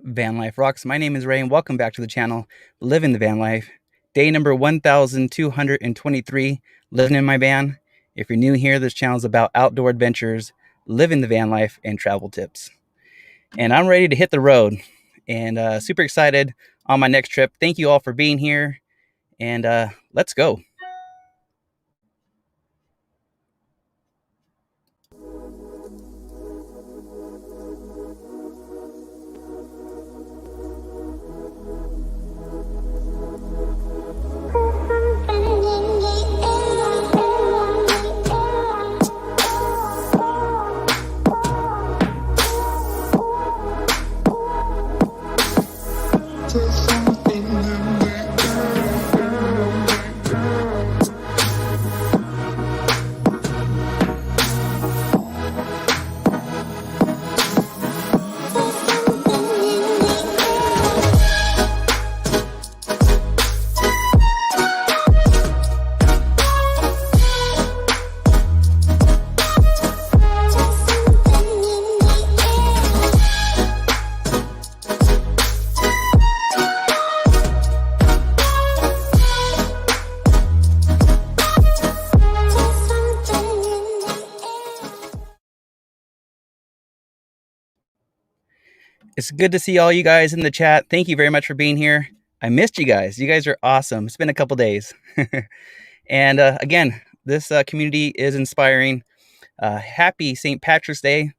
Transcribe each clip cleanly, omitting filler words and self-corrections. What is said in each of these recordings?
VanLife Rocks. My name is Ray and welcome back to the channel, Living the Van Life. Day number 1223, living in my van. If you're new here, this channel is about outdoor adventures, living the van life, and travel tips. And I'm ready to hit the road and super excited on my next trip. Thank you all for being here and let's go. It's good to see all you guys in the chat. Thank you very much for being here. I missed you guys. You guys are awesome. It's been a couple days. And again, this community is inspiring. Happy St. Patrick's Day.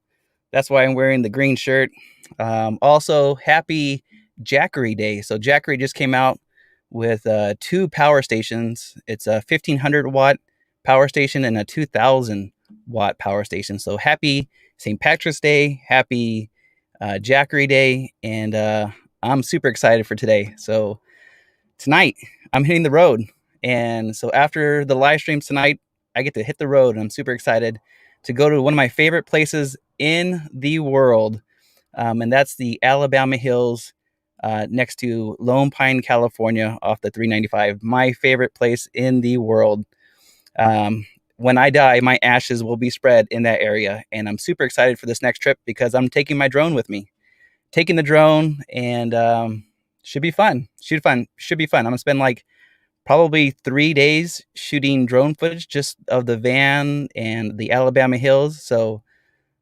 That's why I'm wearing the green shirt. Also, happy Jackery Day. So Jackery just came out with 2 power stations. It's a 1500 watt power station and a 2000 watt power station. So happy St. Patrick's Day. Happy Jackery Day, and I'm super excited for today. So tonight I'm hitting the road, and so after the live stream tonight, I get to hit the road, and I'm super excited to go to one of my favorite places in the world, and that's the Alabama Hills next to Lone Pine, California, off the 395. My favorite place in the world. When I die, my ashes will be spread in that area. And I'm super excited for this next trip because I'm taking my drone with me. Taking the drone and should be fun. Should be fun. I'm going to spend like probably 3 days shooting drone footage just of the van and the Alabama Hills. So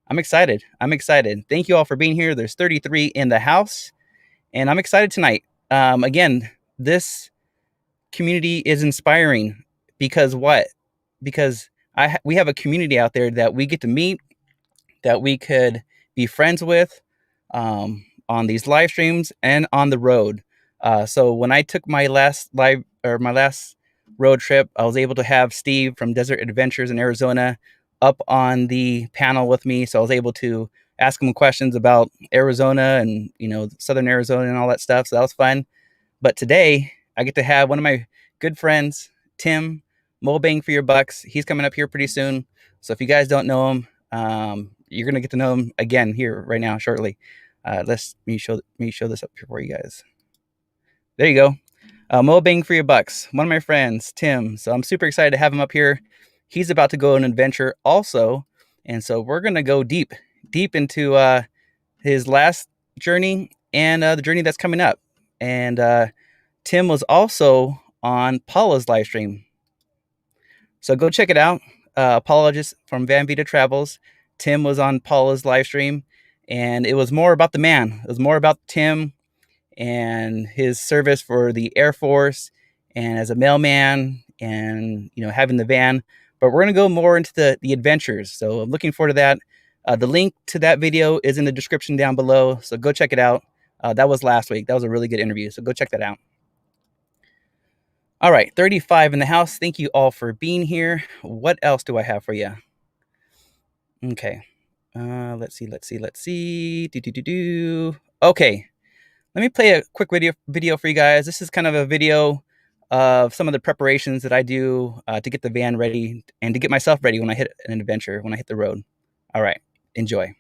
I'm excited. Thank you all for being here. There's 33 in the house. And I'm excited tonight. Again, this community is inspiring because what? Because we have a community out there that we get to meet, that we could be friends with on these live streams and on the road. So when I took my last road trip, I was able to have Steve from Desert Adventures in Arizona up on the panel with me. So I was able to ask him questions about Arizona and, Southern Arizona and all that stuff. So that was fun. But today I get to have one of my good friends, Tim, MoBang FoYoBucks. He's coming up here pretty soon. So if you guys don't know him, you're going to get to know him again here right now shortly. Let me show this up here for you guys. There you go. MoBang FoYoBucks, one of my friends, Tim. So I'm super excited to have him up here. He's about to go on an adventure also. And so we're going to go deep into his last journey and the journey that's coming up. And Tim was also on Paula's live stream. So go check it out. Apologists from Van Vida Travels. Tim was on Paula's live stream, and it was more about the man. It was more about Tim and his service for the Air Force and as a mailman and, having the van. But we're going to go more into the adventures. So I'm looking forward to that. The link to that video is in the description down below. So go check it out. That was last week. That was a really good interview. So go check that out. All right, 35 in the house. Thank you all for being here. What else do I have for you? Okay. Let's see. Okay. Let me play a quick video for you guys. This is kind of a video of some of the preparations that I do to get the van ready and to get myself ready when I hit an adventure, when I hit the road. All right, enjoy.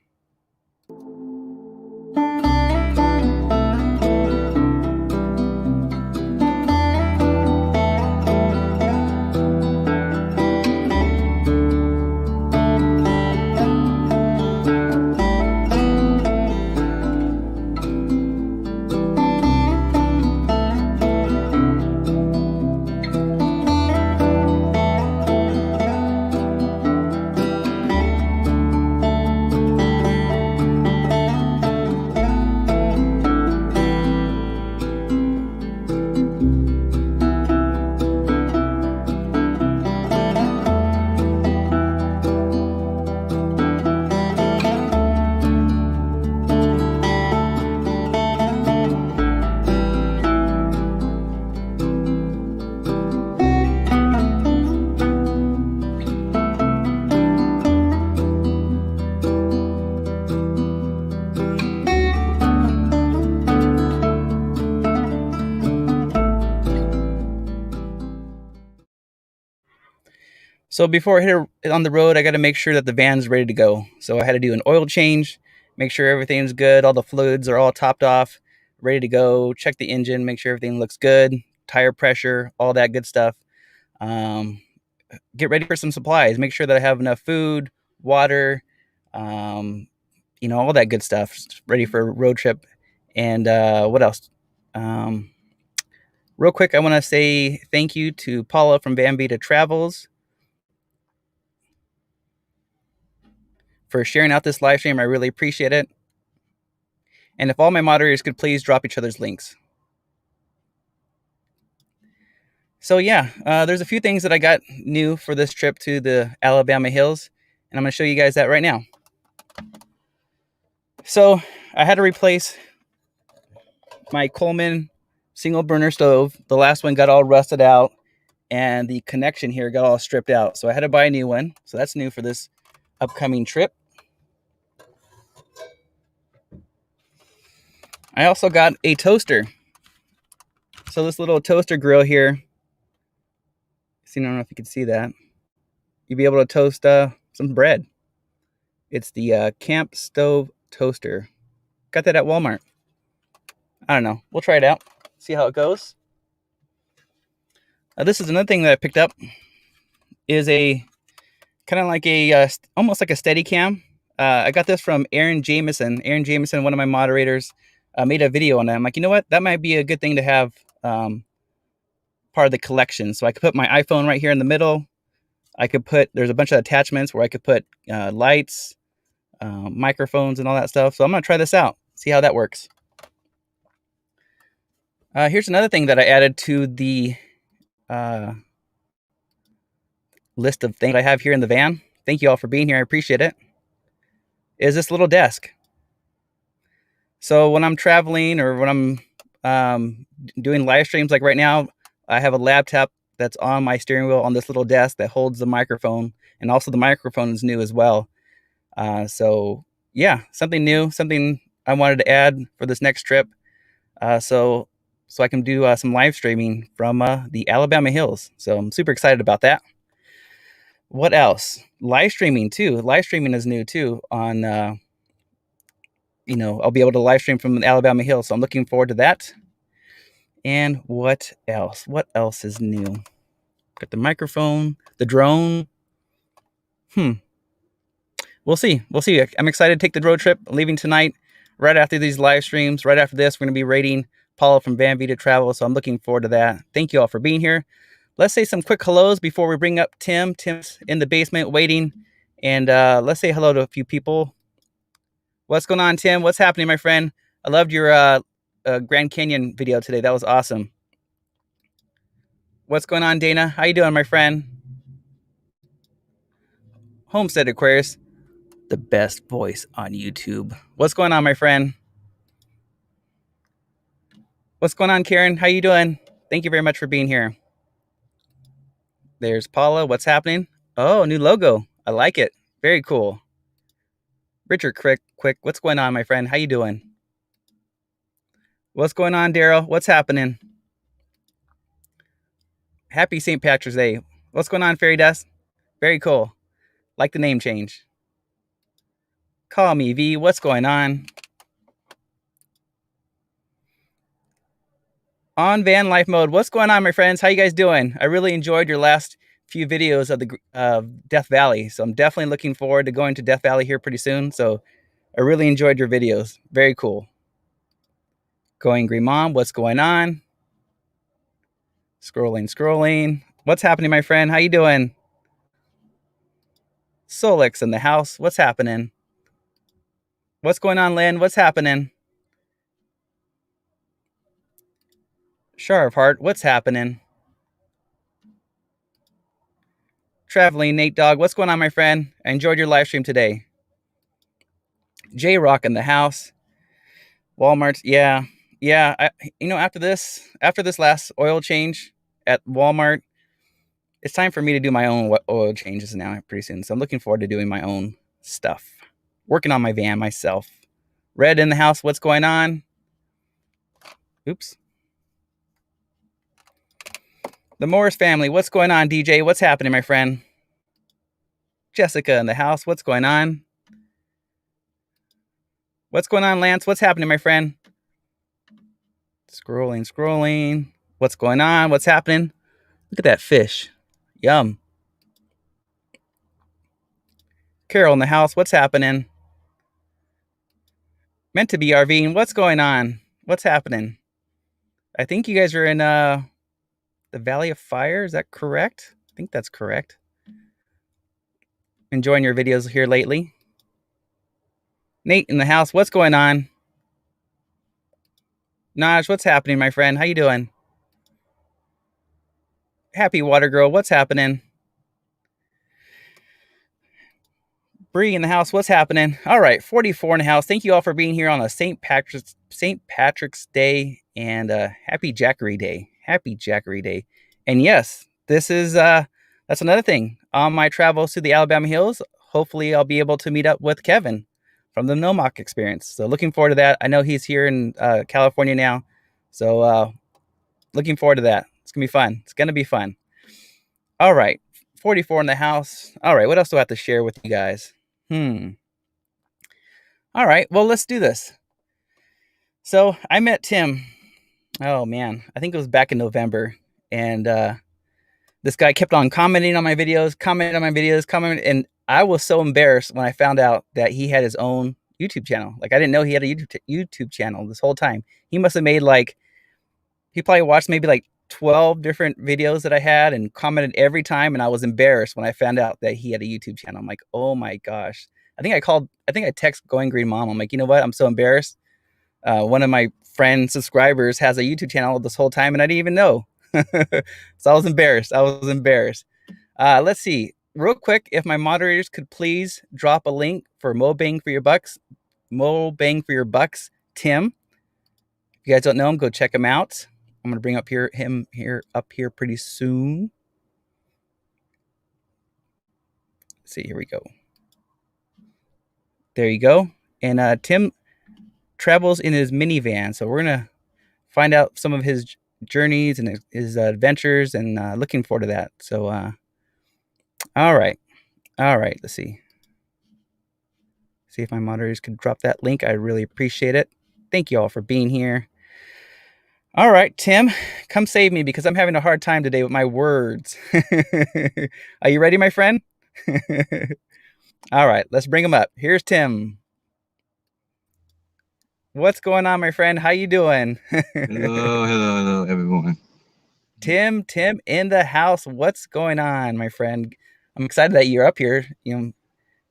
So before I hit it on the road, I got to make sure that the van's ready to go. So I had to do an oil change, make sure everything's good, all the fluids are all topped off, ready to go, check the engine, make sure everything looks good, tire pressure, all that good stuff. Get ready for some supplies, make sure that I have enough food, water, all that good stuff, ready for a road trip. And what else? Real quick, I want to say thank you to Paula from Vida Travels for sharing out this live stream. I really appreciate it. And if all my moderators could please drop each other's links. So yeah, there's a few things that I got new for this trip to the Alabama Hills, and I'm going to show you guys that right now. So I had to replace my Coleman single burner stove. The last one got all rusted out, and the connection here got all stripped out. So I had to buy a new one. So that's new for this upcoming trip. I also got a toaster. So this little toaster grill here, I don't know if you can see that. You'll be able to toast some bread. It's the Camp Stove Toaster. Got that at Walmart. I don't know. We'll try it out. See how it goes. This is another thing that I picked up. Is a kind of like a almost like a Steadicam. I got this from Aaron Jameson. Aaron Jameson, one of my moderators, made a video on it. I'm like, you know what? That might be a good thing to have part of the collection. So I could put my iPhone right here in the middle. There's a bunch of attachments where I could put lights, microphones, and all that stuff. So I'm going to try this out, see how that works. Here's another thing that I added to the list of things I have here in the van. Thank you all for being here. I appreciate it. Is this little desk. So when I'm traveling or when I'm doing live streams like right now, I have a laptop that's on my steering wheel on this little desk that holds the microphone, and also the microphone is new as well. So yeah, something new, something I wanted to add for this next trip. So I can do some live streaming from the Alabama Hills. So I'm super excited about that. What else? Live streaming too. Live streaming is new too on, I'll be able to live stream from the Alabama Hills. So I'm looking forward to that. And what else? What else is new? Got the microphone, the drone. We'll see. I'm excited to take the road trip, leaving tonight, right after these live streams. Right after this, we're going to be raiding Paula from Vida Travels. So I'm looking forward to that. Thank you all for being here. Let's say some quick hellos before we bring up Tim. Tim's in the basement waiting. And let's say hello to a few people. What's going on, Tim? What's happening, my friend? I loved your Grand Canyon video today. That was awesome. What's going on, Dana? How you doing, my friend? Homestead Aquarius, the best voice on YouTube. What's going on, my friend? What's going on, Karen? How you doing? Thank you very much for being here. There's Paula. What's happening? Oh, new logo. I like it. Very cool. Richard Quick. What's going on, my friend? How you doing? What's going on, Daryl? What's happening? Happy St. Patrick's Day. What's going on, Fairy Dust? Very cool. Like the name change. Call me V. What's going on? On van life mode. What's going on, my friends? How you guys doing? I really enjoyed your last few videos of the Death Valley. So I'm definitely looking forward to going to Death Valley here pretty soon. So I really enjoyed your videos. Very cool. Going Green Mom. What's going on? Scrolling. What's happening, my friend? How you doing? Solix in the house. What's happening? What's going on, Lynn? What's happening? Shar of Heart. What's happening? Traveling Nate Dog. What's going on, my friend? I enjoyed your live stream today. J Rock in the house. Walmart. Yeah. After this last oil change at Walmart, it's time for me to do my own oil changes now pretty soon. So I'm looking forward to doing my own stuff. Working on my van myself. Red in the house. What's going on? Oops. The Morris family. What's going on, DJ? What's happening, my friend? Jessica in the house. What's going on? What's going on, Lance? What's happening, my friend? Scrolling. What's going on? What's happening? Look at that fish. Yum. Carol in the house. What's happening? Meant to be RVing. What's going on? What's happening? I think you guys are in the Valley of Fire. Is that correct? I think that's correct. Enjoying your videos here lately. Nate in the house. What's going on? Naj, what's happening, my friend? How you doing? Happy Water Girl. What's happening? Bree in the house. What's happening? All right, 44 in the house. Thank you all for being here on a St. Patrick's Day and Happy Jackery Day. Happy Jackery Day. And yes, this is that's another thing. On my travels to the Alabama Hills, hopefully I'll be able to meet up with Kevin from the NOMOC experience. So looking forward to that. I know he's here in California now. So looking forward to that. It's going to be fun. It's going to be fun. All right. 44 in the house. All right. What else do I have to share with you guys? All right. Well, let's do this. So I met Tim. Oh, man. I think it was back in November. And this guy kept on commenting on my videos. And I was so embarrassed when I found out that he had his own YouTube channel. Like, I didn't know he had a YouTube channel this whole time. He must have made he probably watched maybe like 12 different videos that I had and commented every time. And I was embarrassed when I found out that he had a YouTube channel. I'm like, oh my gosh. I think I texted Going Green Mom. I'm like, you know what? I'm so embarrassed. One of my friend subscribers has a YouTube channel this whole time and I didn't even know. So I was embarrassed. Let's see. Real quick, if my moderators could please drop a link for MoBang FoYoBucks, Tim. If you guys don't know him, go check him out. I'm gonna bring up him up here pretty soon. Let's see, here we go. There you go. And Tim travels in his minivan, so we're gonna find out some of his journeys and his adventures, and looking forward to that. So, all right. Let's see. See if my moderators could drop that link. I really appreciate it. Thank you all for being here. All right, Tim, come save me because I'm having a hard time today with my words. Are you ready, my friend? All right, let's bring him up. Here's Tim. What's going on, my friend? How you doing? Hello, everyone. Tim in the house. What's going on, my friend? I'm excited that you're up here. You know,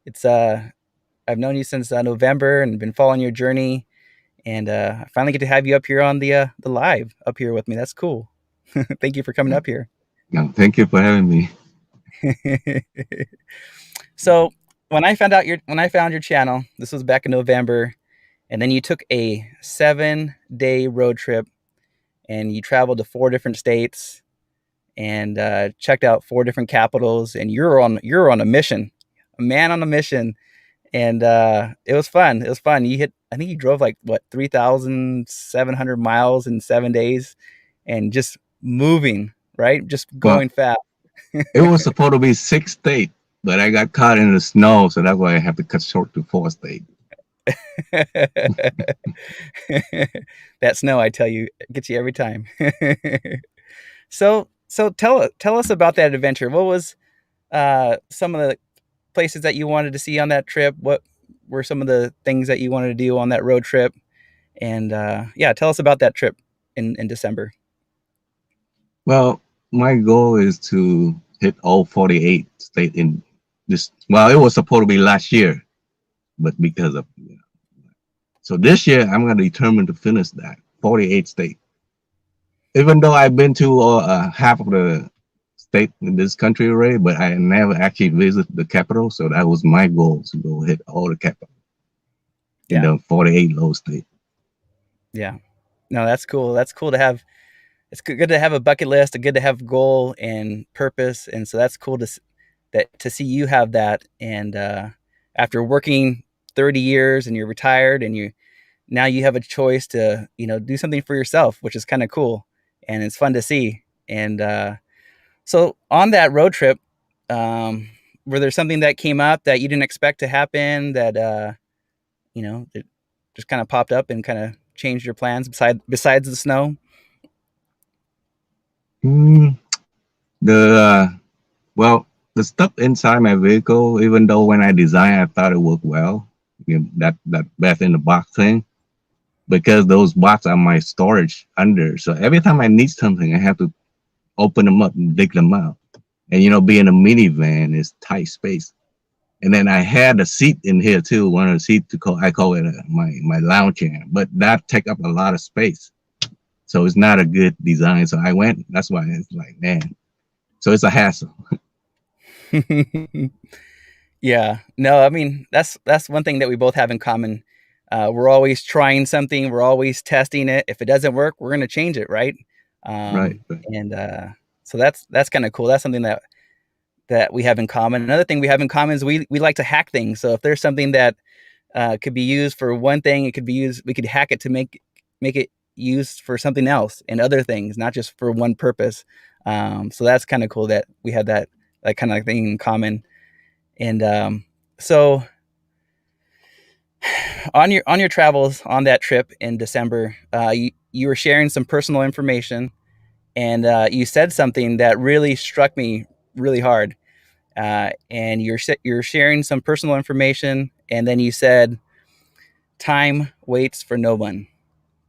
it's I've known you since November and been following your journey, and I finally get to have you up here on the live up here with me. That's cool. Thank you for coming up here. No, thank you for having me. So when I found your channel, this was back in November, and then you took a 7-day road trip, and you traveled to 4 different states, and checked out 4 different capitals, and you're on a mission, a man on a mission, and it was fun. I think you drove like 3,700 miles in 7 days, and just moving, right? Just going fast. It was supposed to be 6 states, but I got caught in the snow, so that's why I have to cut short to 4 states. That snow, I tell you, gets you every time. So tell us about that adventure. What was some of the places that you wanted to see on that trip? What were some of the things that you wanted to do on that road trip? And yeah, tell us about that trip in December. Well, my goal is to hit all 48 states in this. Well, it was supposed to be last year, but because of so this year I'm going to determine to finish that 48 states. Even though I've been to half of the state in this country already, but I never actually visited the capital. So that was my goal, to go hit all the capital in the 48 low state. Yeah, no, that's cool. That's cool to have. It's good to have a bucket list, and good to have goal and purpose, and so that's cool to see you have that. And after working 30 years and you're retired, and now you have a choice to do something for yourself, which is kind of cool, and it's fun to see. And so on that road trip, were there something that came up that you didn't expect to happen that that just kind of popped up and kind of changed your plans besides the snow? Mm, the well, the stuff inside my vehicle, even though when I designed, I thought it worked well. That bath in the box thing, because those boxes are my storage under. So every time I need something, I have to open them up and dig them out. And being a minivan is tight space. And then I had a seat in here too. One of the seats I call it my lounge chair, but that take up a lot of space. So it's not a good design. So I went. That's why it's like, man. So it's a hassle. Yeah. No, I mean, that's one thing that we both have in common. We're always trying something. We're always testing it. If it doesn't work, we're going to change it, right? Right. And so that's kind of cool. That's something that we have in common. Another thing we have in common is we like to hack things. So if there's something that could be used for one thing, it could be used. We could hack it to make it used for something else and other things, not just for one purpose. So that's kind of cool that we have that kind of thing in common. And so on your travels on that trip in December, you were sharing some personal information, and you said something that really struck me really hard. And you're sharing some personal information, and then you said, "Time waits for no one.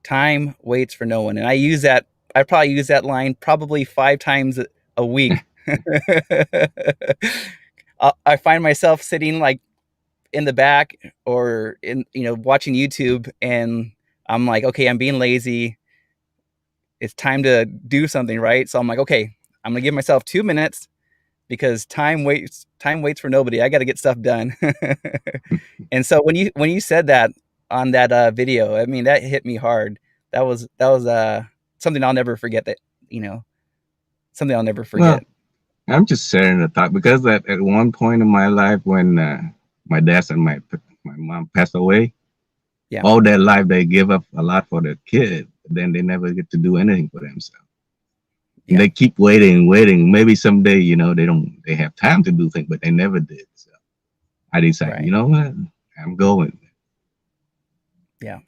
Time waits for no one." And I probably use that line probably 5 times a week. I find myself sitting like in the back or in watching YouTube, and I'm like, okay, I'm being lazy. It's time to do something, right? So I'm like, okay, I'm gonna give myself 2 minutes because time waits for nobody. I got to get stuff done. And so when you said that on that video, I mean, that hit me hard. That was something I'll never forget. Something I'll never Well, forget. I'm just sharing the thought because at one point in my life when my dad and my mom passed away, Yeah. all their life they give up a lot for their kid, but then they never get to do anything for themselves. And Yeah. they keep waiting. Maybe someday, they have time to do things, but they never did. So I decided, you Right. know what, I'm going. Yeah.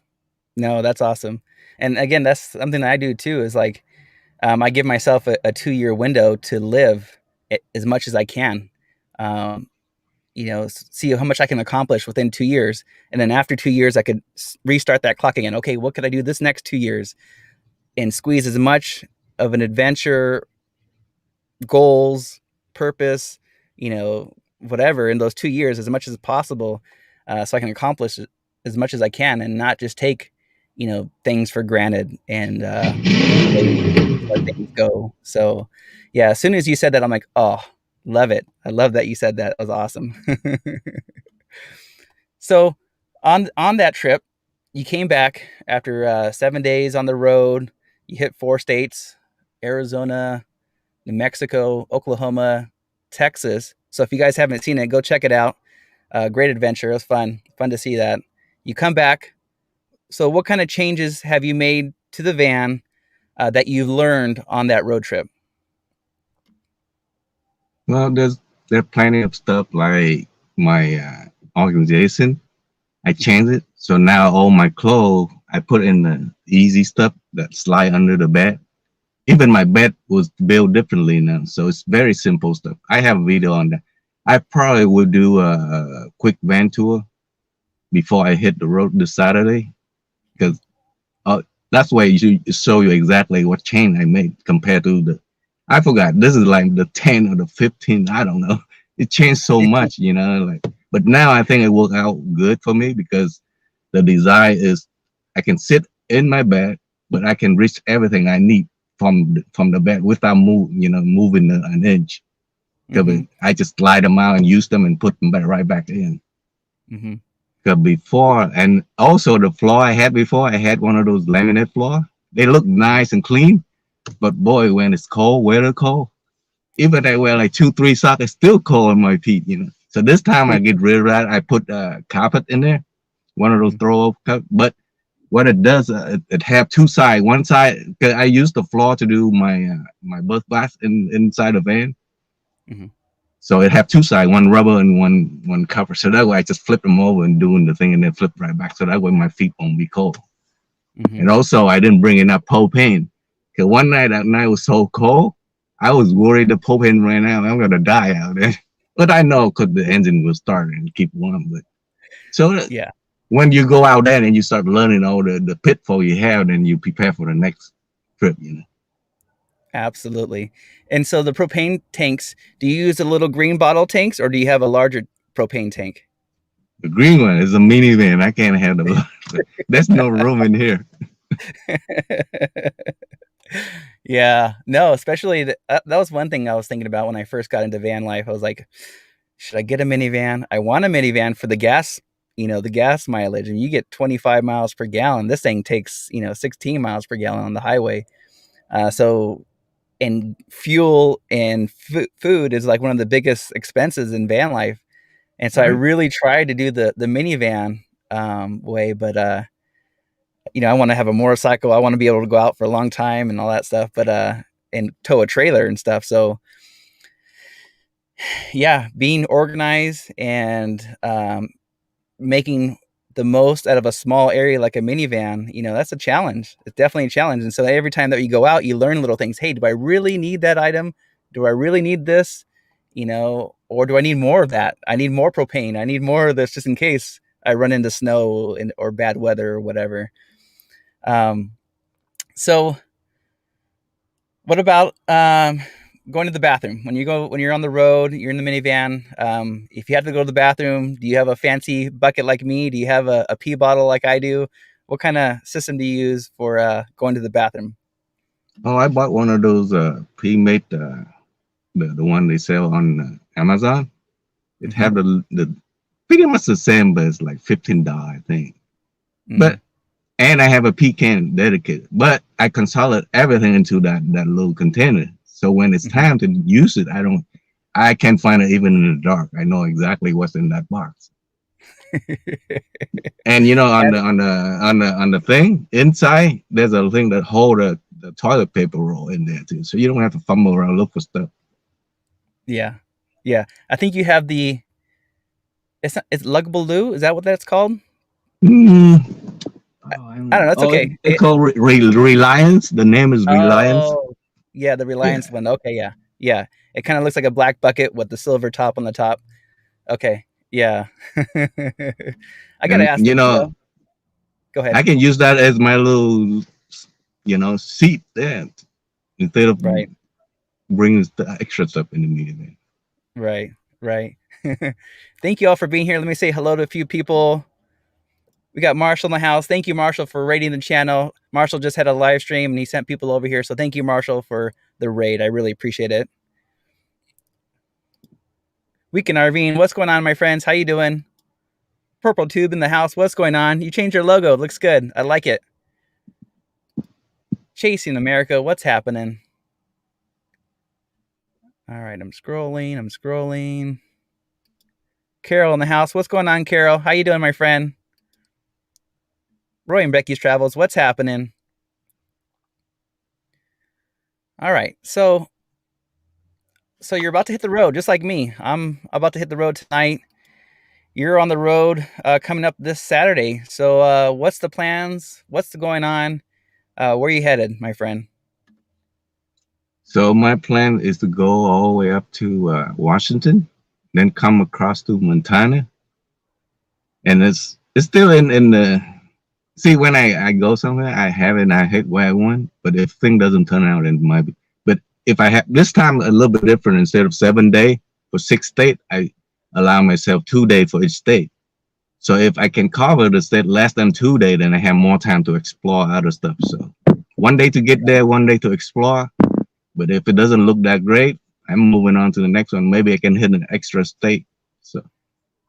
No, that's awesome. And again, that's something that I do too. Is like I give myself a 2-year window to live as much as I can. Um, see how much I can accomplish within 2 years. And then after 2 years, I could restart that clock again. Okay, what could I do this next 2 years and squeeze as much of an adventure, goals, purpose, whatever in those 2 years as much as possible, so I can accomplish as much as I can and not just take, things for granted and let things go. So, yeah, as soon as you said that, I'm like, oh, love it. I love that you said that. It was awesome. So, on that trip, you came back after 7 days on the road. You hit 4 states: Arizona, New Mexico, Oklahoma, Texas. So if you guys haven't seen it, go check it out. Great adventure. It was fun to see that. You come back. So what kind of changes have you made to the van that you've learned on that road trip? Well, there plenty of stuff like my organization. I changed it. So now all my clothes, I put in the easy stuff that slide under the bed. Even my bed was built differently now. So it's very simple stuff. I have a video on that. I probably would do a quick van tour before I hit the road this Saturday, because that's why you show you exactly what change I made compared to I forgot, this is like the 10 or the 15, I don't know. It changed so much, but now I think it worked out good for me because the design is I can sit in my bed, but I can reach everything I need from the bed without moving an inch. Mm-hmm. I just slide them out and use them and put them right back in. Mm-hmm. Before, and also the floor I had before, I had one of those laminate floor. They look nice and clean, but boy, when it's cold, weather cold, even I wear like 2, 3 socks, it's still cold on my feet. So this time I get rid of that. I put carpet in there, one of those throw up cup. But what it does, it have two sides. One side, cause I use the floor to do my my bus bath inside the van. Mm-hmm. So it have two sides, one rubber and one cover. So that way I just flip them over and doing the thing and then flip right back. So that way my feet won't be cold. Mm-hmm. And also I didn't bring enough propane. Cause one night that night was so cold, I was worried the propane ran out. I'm gonna die out there. But I know because the engine will start and keep warm. But so Yeah, when you go out there and you start learning all the pitfall you have, then you prepare for the next trip, you know. absolutely. And so the propane tanks, do you use the little green bottle tanks or do you have a larger propane tank? The green one is a minivan. I can't have the there's no room in here. Yeah, no, especially that was one thing I was thinking about when I first got into van life. I was like, should I get a minivan? I want a minivan for the gas, the gas mileage. And you get 25 miles per gallon. This thing takes, 16 miles per gallon on the highway. So, and fuel and food is like one of the biggest expenses in van life. And so I Right. really tried to do the minivan way, but I want to have a motorcycle. I want to be able to go out for a long time and all that stuff, but and tow a trailer and stuff. So yeah, being organized and making the most out of a small area like a minivan, that's a challenge. It's definitely a challenge. And so every time that you go out, you learn little things. Hey, do I really need that item? Do I really need this? Or do I need more of that? I need more propane. I need more of this just in case I run into snow or bad weather or whatever. Um, so what about going to the bathroom when you're on the road, you're in the minivan? If you have to go to the bathroom, do you have a fancy bucket like me? Do you have a pee bottle like I do? What kind of system do you use for going to the bathroom? Oh, I bought one of those pre-made the one they sell on Amazon. It Mm-hmm. have the pretty much the same, but it's like $15, I think. Mm. But and I have a pecan dedicated, but I consolidate everything into that little container. So when it's Mm-hmm. time to use it, I can't find it even in the dark. I know exactly what's in that box. And on And the thing inside, there's a thing that hold the toilet paper roll in there too, so you don't have to fumble around look for stuff. yeah, yeah. I think you have it's luggable loo. Is that what that's called? Hmm. Oh, I don't I don't know. know. It's Oh, okay. it's called Reliance. The name is Reliance. Oh, yeah, the Yeah, Reliance one. Okay, yeah, yeah. It kind of looks like a black bucket with the silver top on the top. Okay, yeah. I gotta and ask. Go ahead. I can use that as my little seat there instead of Right, bringing the extra stuff in the meeting. right, right. Thank you all for being here. Let me say hello to a few people. We got Marshall in the house. Thank you, Marshall, for raiding the channel. Marshall just had a live stream and he sent people over here. So thank you, Marshall, for the raid. I really appreciate it. Weekend Arvine, what's going on, my friends? How you doing? Purple Tube in the house. What's going on? You changed your logo. It looks good. I like it. Chasing America. What's happening? All right, I'm scrolling. Carol in the house. What's going on, Carol? How you doing, my friend? Roy and Becky's Travels. What's happening? All right. So you're about to hit the road just like me. I'm about to hit the road tonight. You're on the road coming up this Saturday. So what's the plans? What's going on? Where are you headed, my friend? So my plan is to go all the way up to Washington, then come across to Montana, and it's still in the see when I go somewhere I have it and I hit where I want, but if thing doesn't turn out, it might be. But if I have this time a little bit different, instead of 7 day for 6 state, I allow myself 2 day for each state. So if I can cover the state less than 2 day, then I have more time to explore other stuff. So 1 day to get there, 1 day to explore. But if it doesn't look that great, I'm moving on to the next one. Maybe I can hit an extra state.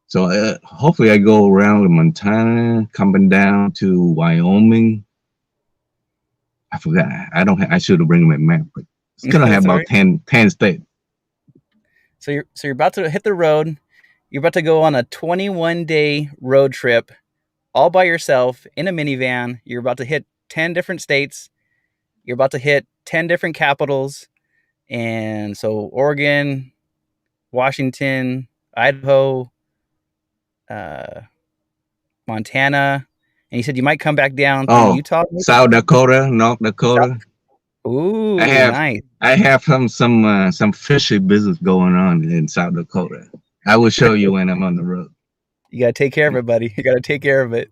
So hopefully I go around Montana, coming down to Wyoming. I forgot. I don't. I should have bring my map, but it's gonna have That's all about right. 10 states. So you're about to hit the road. You're about to go on a 21-day road trip all by yourself in a minivan. You're about to hit 10 different states. You're about to hit 10 different capitals. And so Oregon, Washington, Idaho, uh, Montana, and you said you might come back down through Oh, Utah, maybe? South Dakota, North Dakota. I Ooh, have nice. I have some fishy business going on in South Dakota. I will show you when I'm on the road. You gotta take care of it, buddy. You gotta take care of it.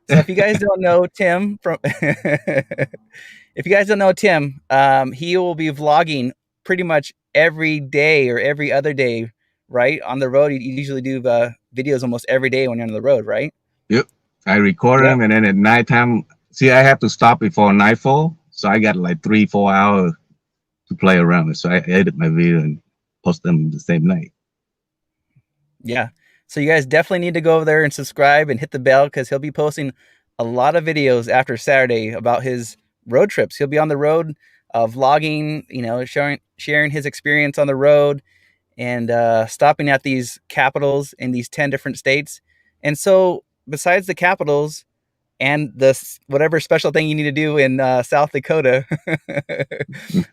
So if you guys don't know Tim from if you guys don't know Tim, he will be vlogging pretty much every day or every other day, right? On the road. You usually do videos almost every day when you're on the road, right? Yep. I record Yep. them, and then at nighttime, see, I have to stop before nightfall, so I got like 3-4 hours to play around with. So I edit my video and post them the same night. Yeah. So you guys definitely need to go over there and subscribe and hit the bell because he'll be posting a lot of videos after Saturday about his road trips. He'll be on the road, vlogging, sharing his experience on the road and stopping at these capitals in these 10 different states. And so, besides the capitals and whatever special thing you need to do in South Dakota,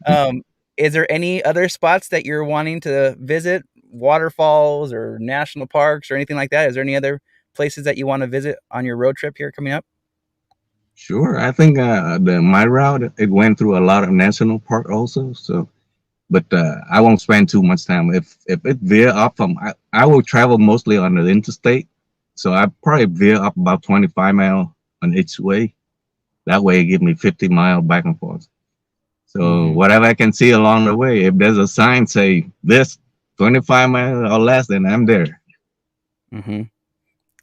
um, is there any other spots that you're wanting to visit, waterfalls or national parks or anything like that? Is there any other places that you want to visit on your road trip here coming up? Sure, I think my route it went through a lot of national park also. So, but I won't spend too much time. If it veer up from, I will travel mostly on the interstate. So I probably veer up about 25 miles on each way. That way, it give me 50 miles back and forth. So Mm-hmm. whatever I can see along the way, if there's a sign say this 25 miles or less, then I'm there. Mm-hmm.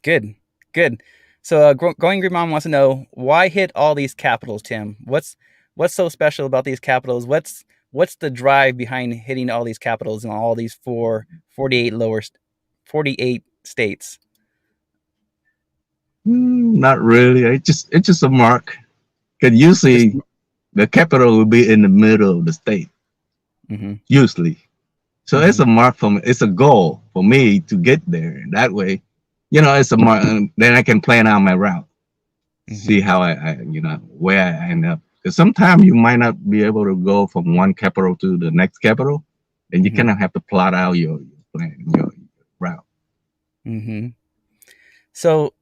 Good, good. So, Going Green Mom wants to know why hit all these capitals, Tim. What's so special about these capitals? What's the drive behind hitting all these capitals in all these 48 states? Not really. It's just a mark. Because Just usually the capital will be in the middle of the state. mm-hmm, Usually, so it's mm-hmm, a mark for me. It's a goal for me to get there. That way, it's a mark. Then I can plan out my route, mm-hmm, see how I where I end up. Because sometimes you might not be able to go from one capital to the next capital, and you mm-hmm, kind of have to plot out your plan, your route. mm-hmm. So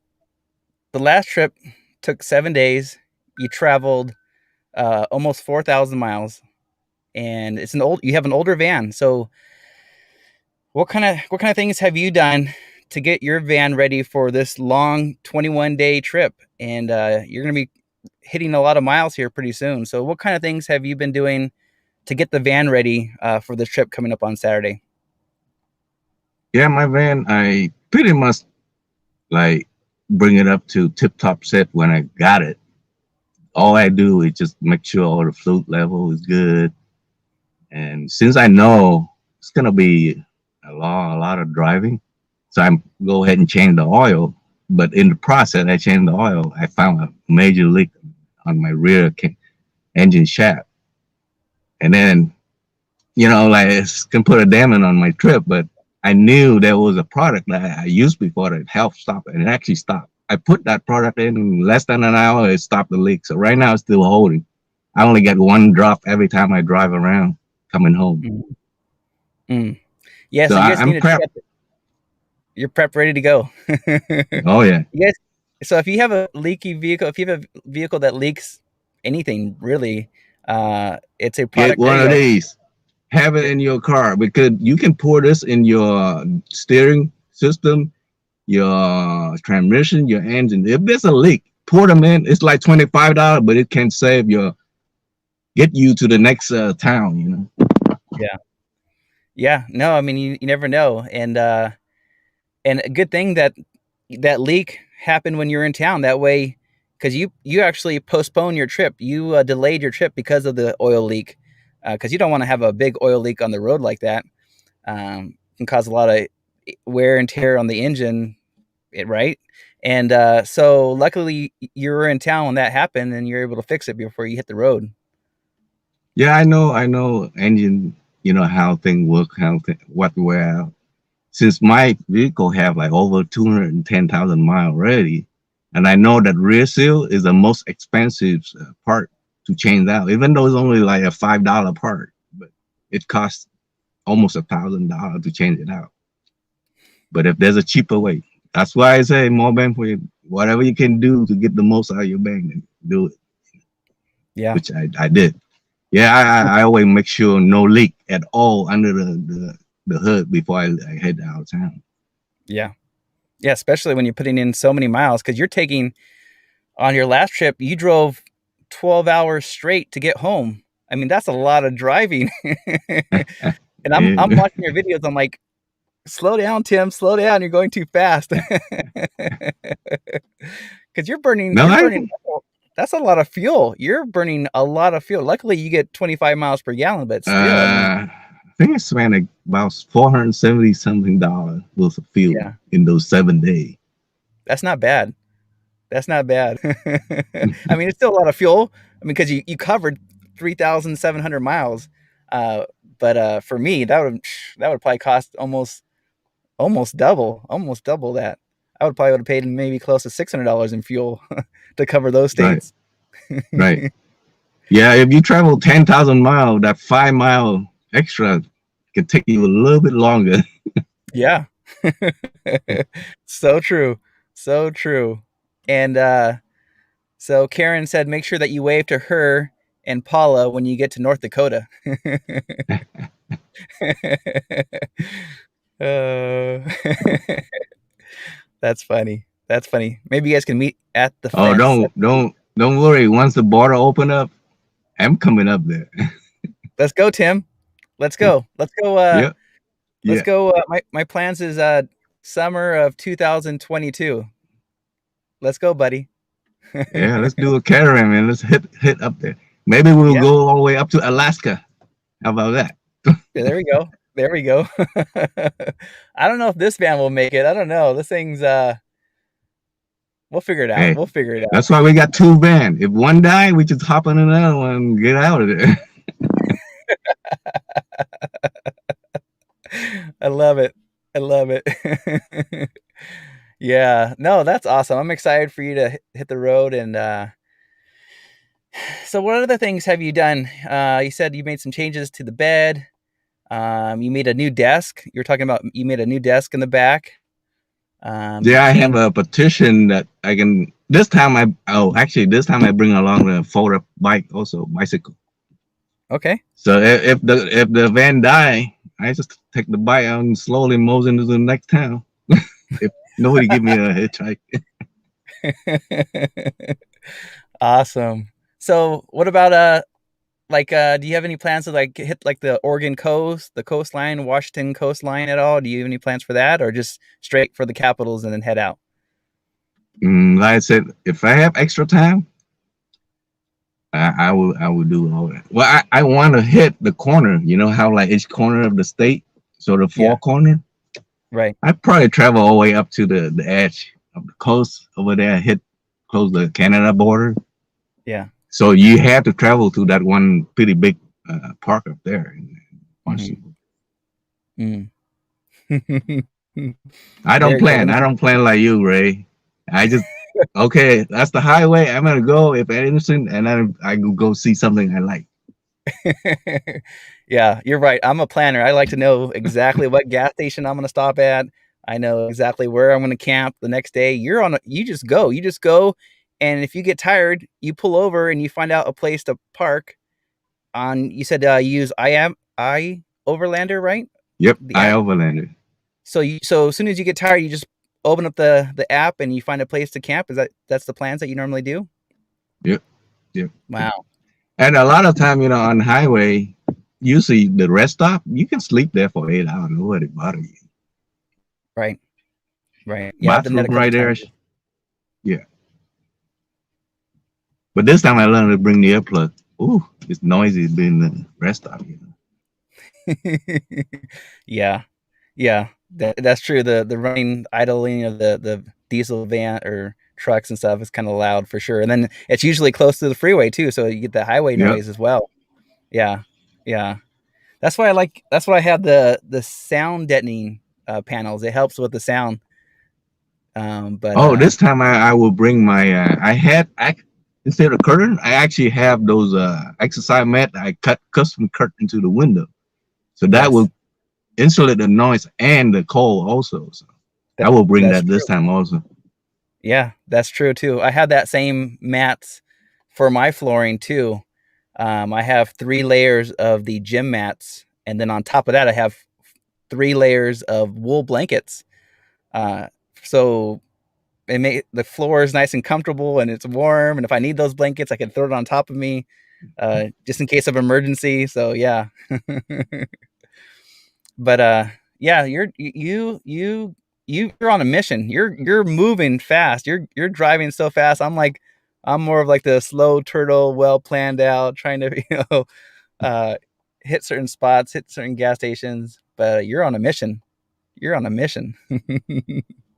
the last trip took 7 days. You traveled almost 4,000 miles, and you have an older van. So what kind of things have you done to get your van ready for this long 21-day trip? And you're going to be hitting a lot of miles here pretty soon. So what kind of things have you been doing to get the van ready for the trip coming up on Saturday? Yeah, my van, I pretty much like bring it up to tip top set when I got it. All I do is just make sure all the fluid level is good. And since I know it's gonna be a lot of driving, so I go ahead and change the oil. But in the process, I changed the oil. I found a major leak on my rear engine shaft, and then like it's can put a damage on my trip. But I knew there was a product that I used before that helped stop it, and it actually stopped. I put that product in less than an hour, it stopped the leak. So right now it's still holding. I only get one drop every time I drive around coming home. Mm. Mm. Yeah, So so you guys I'm need to check prepped. it. You're prepped, ready to go. Oh yeah. You guys, so if you have a leaky vehicle, if you have a vehicle that leaks anything really, it's a Get product. There one you of go. these. Have it in your car because you can pour this in your steering system, your transmission, your engine. If there's a leak, pour them in. It's like $25, but it can get you to the next town. Yeah. Yeah. No, I mean you never know. And a good thing that that leak happened when you're in town. That way, because you actually postponed your trip. You delayed your trip because of the oil leak. Because you don't want to have a big oil leak on the road like that. Can cause a lot of wear and tear on the engine, right? And so luckily you were in town when that happened, and you're able to fix it before you hit the road. Yeah, I know engine, how things work, what wear. Since my vehicle have like over 210,000 miles already, and I know that rear seal is the most expensive part to change out, even though it's only like a $5 part, but it costs almost $1,000 to change it out. But if there's a cheaper way, that's why I say more bang for you. Whatever you can do to get the most out of your bang, then do it. Yeah. Which I did. Yeah, I always make sure no leak at all under the hood before I head out of town. Yeah. Yeah, especially when you're putting in so many miles, because you're taking, on your last trip, you drove 12 hours straight to get home. I mean, that's a lot of driving. And I'm Yeah. watching your videos. I'm like, slow down, Tim, slow down. You're going too fast. Because you're burning, that's a lot of fuel. You're burning a lot of fuel. Luckily, you get 25 miles per gallon, but still, I mean, I think I spent about $470 something worth of fuel in those 7 days. That's not bad. That's not bad. I mean, it's still a lot of fuel. I mean, because you covered 3,700 miles. But for me, that would probably cost almost double that. I would have paid maybe close to $600 in fuel to cover those states. Right. Yeah, if you travel 10,000 miles, that 5 mile extra can take you a little bit longer. Yeah. So true. So true. And so Karen said, make sure that you wave to her and Paula when you get to North Dakota. That's funny. That's funny. Maybe you guys can meet at the fence. Oh, don't worry. Once the border open up, I'm coming up there. Let's go, Tim. Let's go. Let's go. Yeah. Let's go. My plans is summer of 2022. Let's go, buddy. Yeah, let's do a caravan, man. Let's hit up there. Maybe we'll go all the way up to Alaska. How about that? Yeah, there we go. There we go. I don't know if this van will make it. I don't know. This thing's we'll figure it out. Hey, we'll figure it out. That's why we got 2 vans. If one die, we just hop on another one and get out of there. I love it. I love it. Yeah. No, that's awesome. I'm excited for you to hit the road. And so what other things have you done? You said you made some changes to the bed. You made a new desk. You were talking about you made a new desk in the back. Yeah, I have a petition that I can. This time I bring along the fold-up bike, also bicycle. Okay. So if the van die, I just take the bike out and slowly mows into the next town. If nobody give me a hitchhike. Awesome. So what about do you have any plans to like hit like the Oregon coast, the coastline, Washington coastline at all? Do you have any plans for that, or just straight for the capitals and then head out? Like I said, if I have extra time, I will do all that. Well, I want to hit the corner. You know how like each corner of the state, so the 4 corner. Right. I probably travel all the way up to the edge of the coast over there, close the Canada border. Yeah. So you have to travel to that one pretty big park up there in Washington. I don't plan like you, Ray. I just okay, that's the highway. I'm gonna go if anything, and then I go see something I like. Yeah, you're right. I'm a planner. I like to know exactly what gas station I'm gonna stop at. I know exactly where I'm gonna camp the next day. You just go. And if you get tired, you pull over and you find out a place to park. You said you use I Overlander, right? Yep, I Overlander. So as soon as you get tired, you just open up the app and you find a place to camp. That's the plans that you normally do? Yep. Wow. And a lot of time, on the highway, usually the rest stop, you can sleep there for 8 hours. Nobody bother you. Right. Yeah. Bathroom right there. Yeah. But this time I learned to bring the earplug. Ooh, it's noisy being the rest stop, Yeah. That's true. The running idling of the diesel van or trucks and stuff is kind of loud for sure. And then it's usually close to the freeway too, so you get the highway noise as well. Yeah. That's why I have the sound deadening panels. It helps with the sound. But this time I will bring my instead of curtain, I actually have those exercise mat. I custom cut into the window, so that will insulate the noise and the cold also. So I That will bring that's that this true. time also. Yeah, that's true too. I had that same mats for my flooring too. I have 3 layers of the gym mats, and then on top of that, I have 3 layers of wool blankets. Uh, so the floor is nice and comfortable, and it's warm. And if I need those blankets, I can throw it on top of me, just in case of emergency. So yeah, but yeah, you're on a mission. You're moving fast. You're driving so fast. I'm more of like the slow turtle, well planned out, trying to uh, hit certain spots, hit certain gas stations. But you're on a mission. You're on a mission.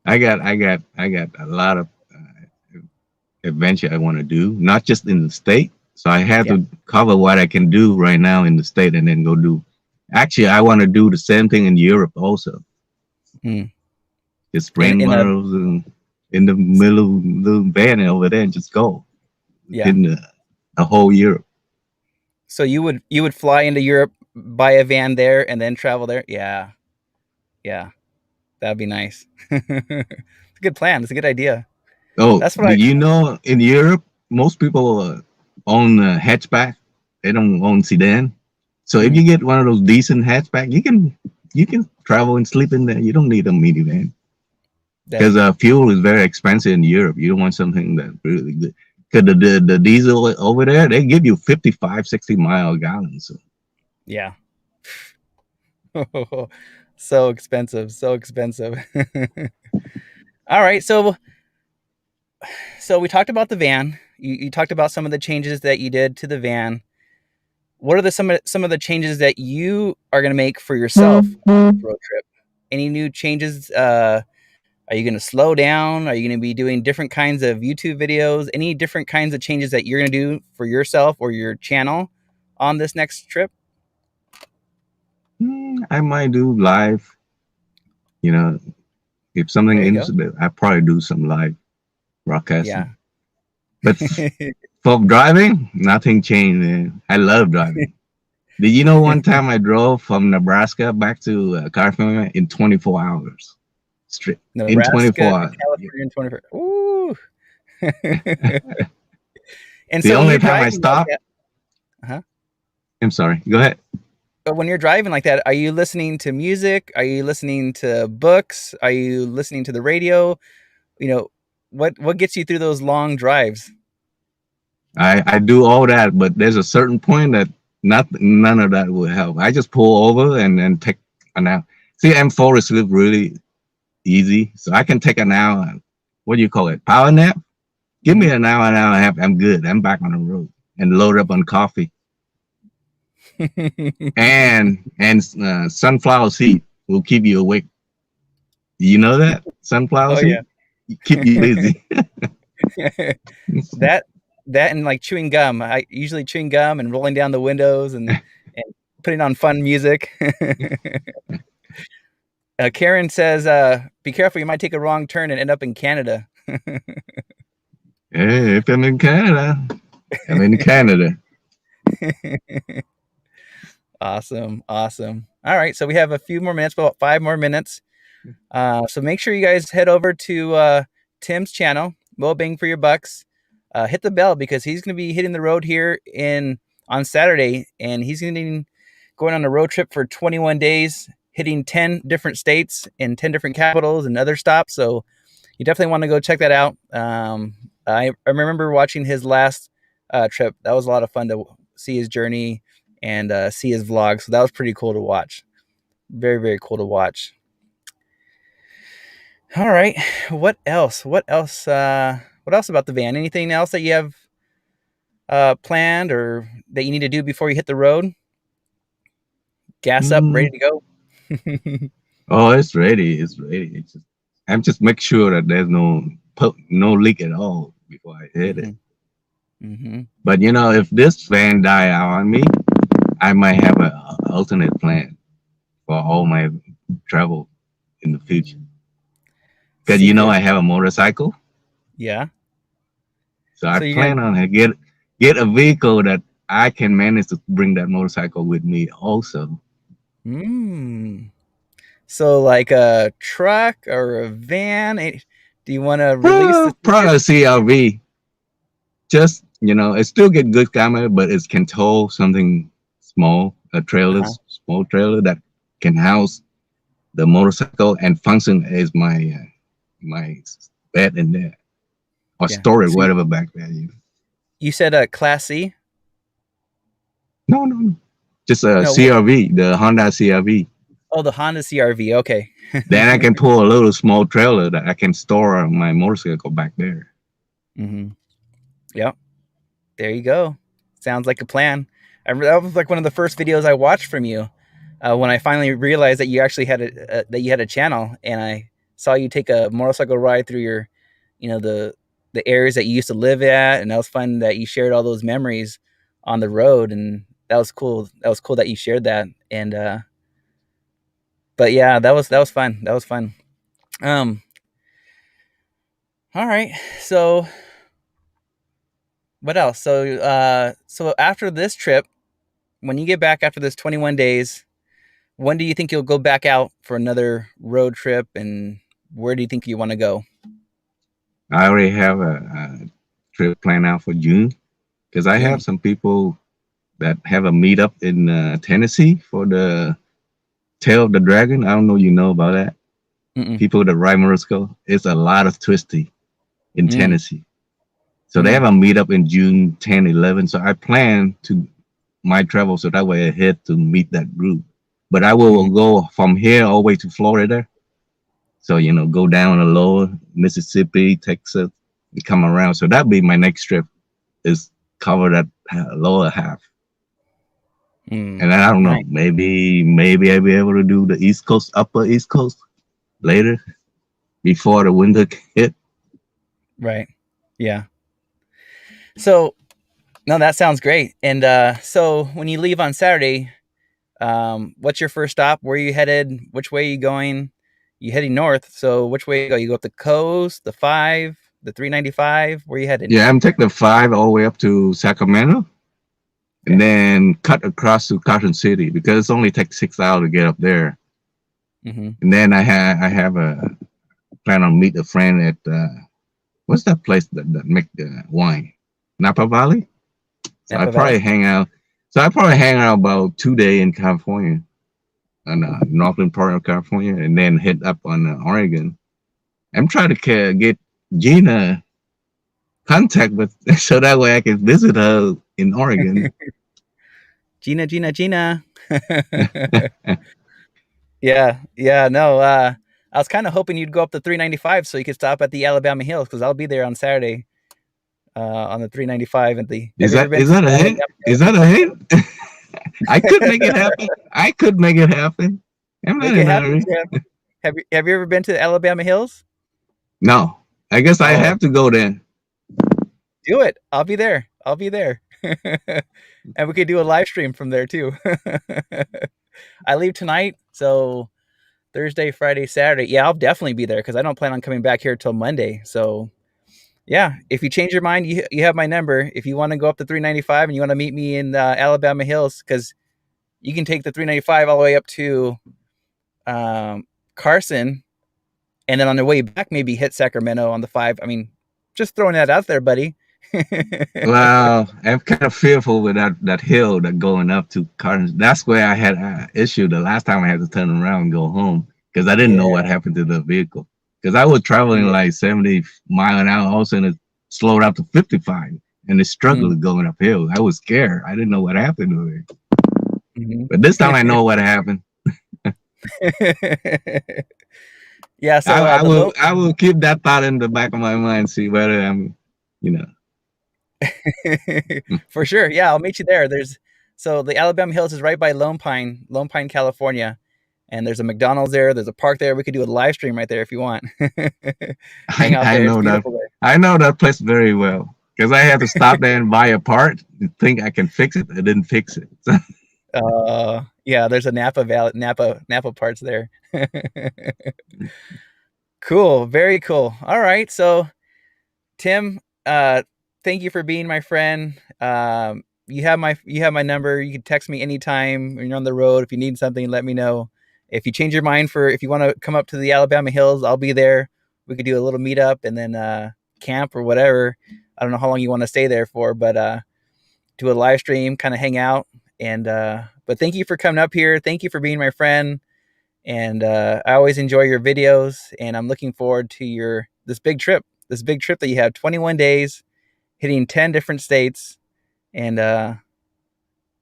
I got a lot of adventure I want to do, not just in the state. So I have Yeah. to cover what I can do right now in the state, and then go do. Actually, I want to do the same thing in Europe also. Mm. Just In rent in one a of those in the middle of the van over there and just go Yeah. in the whole Europe. So you would fly into Europe, buy a van there, and then travel there? Yeah. Yeah. That'd be nice. It's a good plan. It's a good idea. Oh, That's what do I you know in Europe most people own hatchback? They don't own sedan. So if mm, you get one of those decent hatchback, you can travel and sleep in there. You don't need a minivan that's because fuel is very expensive in Europe. You don't want something that's really good. Because the diesel over there, they give you 55, 60 mile gallons. So, yeah. So expensive, so expensive. All right, so we talked about the van. You talked about some of the changes that you did to the van. What are some of the changes that you are going to make for yourself on this road trip? Any new changes? Are you going to slow down? Are you going to be doing different kinds of YouTube videos? Any different kinds of changes that you're going to do for yourself or your channel on this next trip? I might do live. You know, if something There you go. interesting, I probably do some live Yeah. broadcasting. But for driving, nothing changed. Man. I love driving. Did you know one time I drove from Nebraska back to California in 24 hours straight? In Nebraska 24 to hours. Yeah. California in 24. Ooh. And The so when only you're time I driving like stopped, that, huh? I'm sorry, go ahead. But when you're driving like that, are you listening to music? Are you listening to books? Are you listening to the radio? You know, what gets you through those long drives? I do all that, but there's a certain point that none of that will help. I just pull over and then take an hour. See, M4 is really easy, so I can take an hour. What do you call it? Power nap. Give me Mhm. an hour and a half. I'm good. I'm back on the road and load up on coffee and sunflower seed will keep you awake. You know that sunflower Oh yeah. seed keep you busy. That that and like chewing gum. I usually chewing gum and rolling down the windows and putting on fun music. Karen says, "Be careful, you might take a wrong turn and end up in Canada." Hey, if I'm in Canada, I'm in Canada. Awesome, awesome. All right, so we have a few more minutes, about 5 more minutes. So make sure you guys head over to Tim's channel, MoBang FoYoBucks. Hit the bell because he's going to be hitting the road here in on Saturday, and he's going to be going on a road trip for 21 days, hitting 10 different states and 10 different capitals and other stops. So you definitely want to go check that out. I remember watching his last trip. That was a lot of fun to see his journey and see his vlog. So that was pretty cool to watch. Very, very cool to watch. All right. What else? What else? What else about the van? Anything else that you have planned or that you need to do before you hit the road? Gas up, ready Mm, to go. oh, it's ready. It's ready. I'm just make sure that there's no leak at all before I hit it. Hmm. Hmm. But if this van die out on me, I might have a alternate plan for all my travel in the future. Because See, I have a motorcycle, yeah. so I So you're plan gonna. on get a vehicle that I can manage to bring that motorcycle with me also. Mm. So like a truck or a van? Do you want to release the Probably secret? a CRV. Just it still get good camera, but it can tow something small, a trailer, Uh-huh. small trailer that can house the motorcycle and function as my bed in there or Yeah. store it So whatever back there. you said a Class C? No, no, no. Just a No, what? CRV, the Honda CRV. Oh, the Honda CRV. Okay. Then I can pull a little small trailer that I can store my motorcycle back there. hmm Yep. There you go. Sounds like a plan. That was like one of the first videos I watched from you when I finally realized that you actually had a channel, and I saw you take a motorcycle ride through your, the areas that you used to live at, and that was fun that you shared all those memories on the road, and that was cool. That was cool that you shared that, and but yeah, that was fun. That was fun. Um, all right, so what else? So after this trip, when you get back after this 21 days, when do you think you'll go back out for another road trip, and where do you think you want to go? I already have a trip planned out for June because I have June. some people that have a meetup in Tennessee for the Tail of the Dragon. I don't know you know about that. Mm-mm. People that ride motorcycle. It's a lot of twisty in Mm, Tennessee. So they have mm, a meetup in June 10, 11. So I plan to my travel so that way I head to meet that group. But I will mm, go from here all the way to Florida. So, go down the lower Mississippi, Texas, and come around. So that'll be my next trip is cover that lower half. mm. And then I don't know, Nice. maybe I'll be able to do the East Coast, upper East Coast later before the winter hit. Right. Yeah. So no, that sounds great. And so when you leave on Saturday, what's your first stop? Where are you headed? Which way are you going? You heading north. So which way you go? You go up the coast, the 5, the 395. Where are you headed? Yeah, I'm taking the 5 all the way up to Sacramento and Okay. then cut across to Carson City because it only takes 6 hours to get up there. Mm-hmm. And then I have a plan on meet a friend at what's that place that make the wine? Napa Valley. So I Napa probably Valley. hang out. So I probably hang out about 2 days in California, on the northern part of California, and then head up on Oregon. I'm trying to get Gina contact with so that way I can visit her in Oregon. Gina, Gina, Gina. Yeah, yeah, no. I was kind of hoping you'd go up the 395 so you could stop at the Alabama Hills because I'll be there on Saturday on the 395 at the. Have Is you ever that been is to that the a hint? Alabama Is that a hint? I could make it happen. I could make it happen. I'm not Make it in a happen. hurry. Yeah. Have you ever been to the Alabama Hills? No, I guess I Oh, have to go then. do it. I'll be there. I'll be there. And we could do a live stream from there too. I leave tonight, so Thursday, Friday, Saturday. Yeah, I'll definitely be there because I don't plan on coming back here till Monday. So yeah, if you change your mind, you have my number. If you want to go up to 395 and you want to meet me in Alabama Hills, because you can take the 395 all the way up to Carson, and then on the way back, maybe hit Sacramento on the 5. I mean, just throwing that out there, buddy. Well, I'm kind of fearful with that hill that going up to Cardinals. That's where I had an issue the last time I had to turn around and go home because I didn't know Yeah, what happened to the vehicle. Because I was traveling yeah. like 70 mile an hour, all of a sudden it slowed up to 55 and it Mm, struggled going uphill. I was scared. I didn't know what happened to it. mhm. But this time I know what happened. Yeah, so I the will low I will keep that thought in the back of my mind, see whether I'm, you know. for sure. Yeah, I'll meet you there. So the Alabama Hills is right by Lone Pine, California, and there's a McDonald's there. There's a park there. We could do a live stream right there if you want. Hang out I there. It's know that beautiful there. I know that place very well because I had to stop there and buy a part and think I can fix it. I didn't fix it. Yeah, there's a Napa parts there. Cool, very cool. All right, so Tim, thank you for being my friend. You have my number. You can text me anytime when you're on the road. If you need something, let me know, if you change your mind for if you want to come up to the Alabama hills, I'll be there. We could do a little meetup and then camp or whatever. I don't know how long you want to stay there for, but do a live stream, kind of hang out. And but thank you for coming up here. Thank you for being my friend. And I always enjoy your videos, and I'm looking forward to this big trip that you have, 21 days, hitting 10 different states, and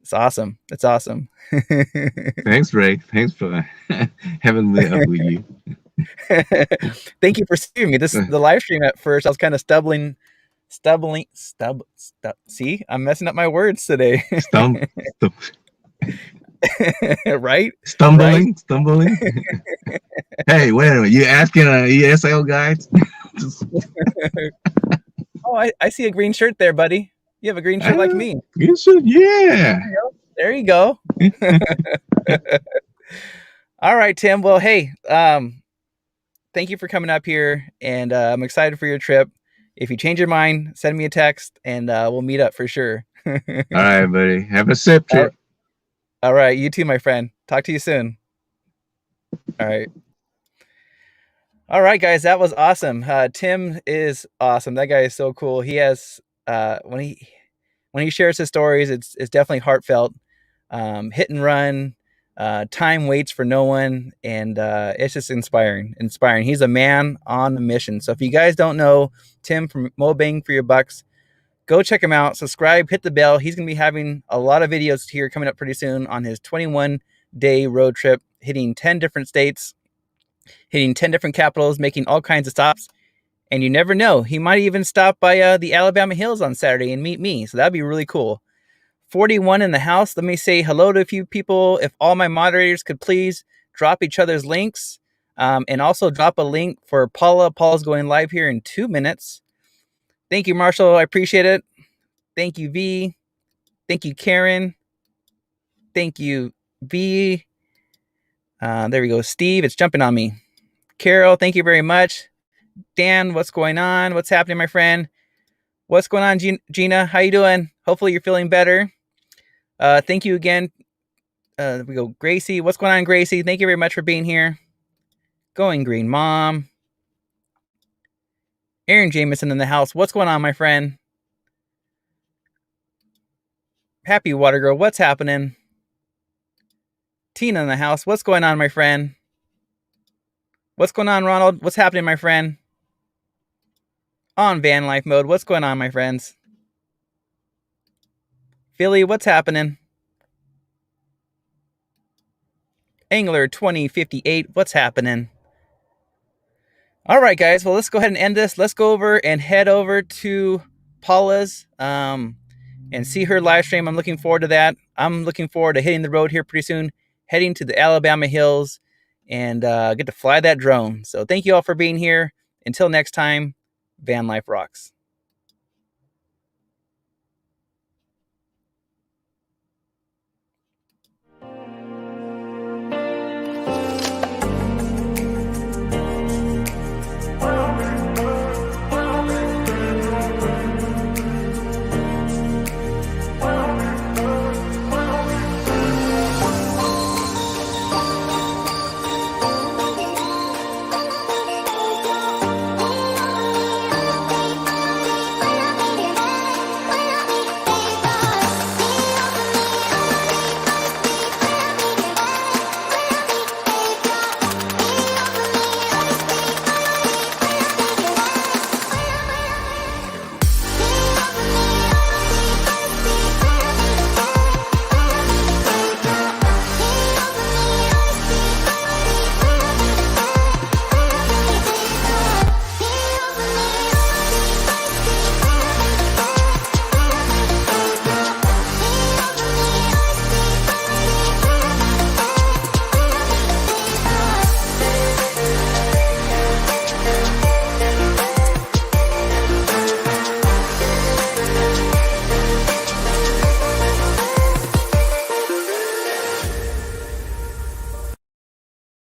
it's awesome. It's awesome. Thanks, Ray. Thanks for having me up with you. Thank you for seeing me. The live stream at first, I was kind of stumbling. See, I'm messing up my words today. Right? Stumbling. Hey, wait a minute. You asking ESL guys? Oh, I see a green shirt there, buddy. You have a green shirt like me. Green shirt, yeah. There you go. All right, Tim. Well, hey, thank you for coming up here, and I'm excited for your trip. If you change your mind, send me a text, and we'll meet up for sure. All right, buddy. Have a safe trip. All right, you too, my friend. Talk to you soon. All right. All right, guys, that was awesome. Tim is awesome. That guy is so cool. He has when he shares his stories, it's definitely heartfelt. Hit and run, time waits for no one, and it's just inspiring. He's a man on a mission. So if you guys don't know Tim from MoBang FoYoBucks, go check him out. Subscribe, hit the bell. He's going to be having a lot of videos here coming up pretty soon on his 21-day road trip, hitting 10 different states, hitting 10 different capitals, making all kinds of stops. And you never know, he might even stop by the Alabama hills on Saturday and meet me. So that'd be really cool. 41 in the house. Let me say hello to a few people. If all my moderators could please drop each other's links, and also drop a link for Paula. Paula's going live here in 2 minutes. Thank you, Marshall. I appreciate it. Thank you, V. Thank you, Karen. Thank you, V. There we go. Steve, it's jumping on me. Carol, thank you very much. Dan, what's going on? What's happening, my friend? What's going on, Gina? How you doing? Hopefully you're feeling better. Thank you again. There we go. Gracie, what's going on, Gracie? Thank you very much for being here. Going Green Mom. Aaron Jameson in the house. What's going on, my friend? Happy Water Girl, what's happening? Tina in the house. What's going on, my friend? What's going on, Ronald? What's happening, my friend? On van life mode. What's going on, my friends? Philly, what's happening? Angler 2058, what's happening? All right, guys. Well, let's go ahead and end this. Let's go over and head over to Paula's and see her live stream. I'm looking forward to that. I'm looking forward to hitting the road here pretty soon, heading to the Alabama hills, and get to fly that drone. So thank you all for being here. Until next time, Van Life rocks.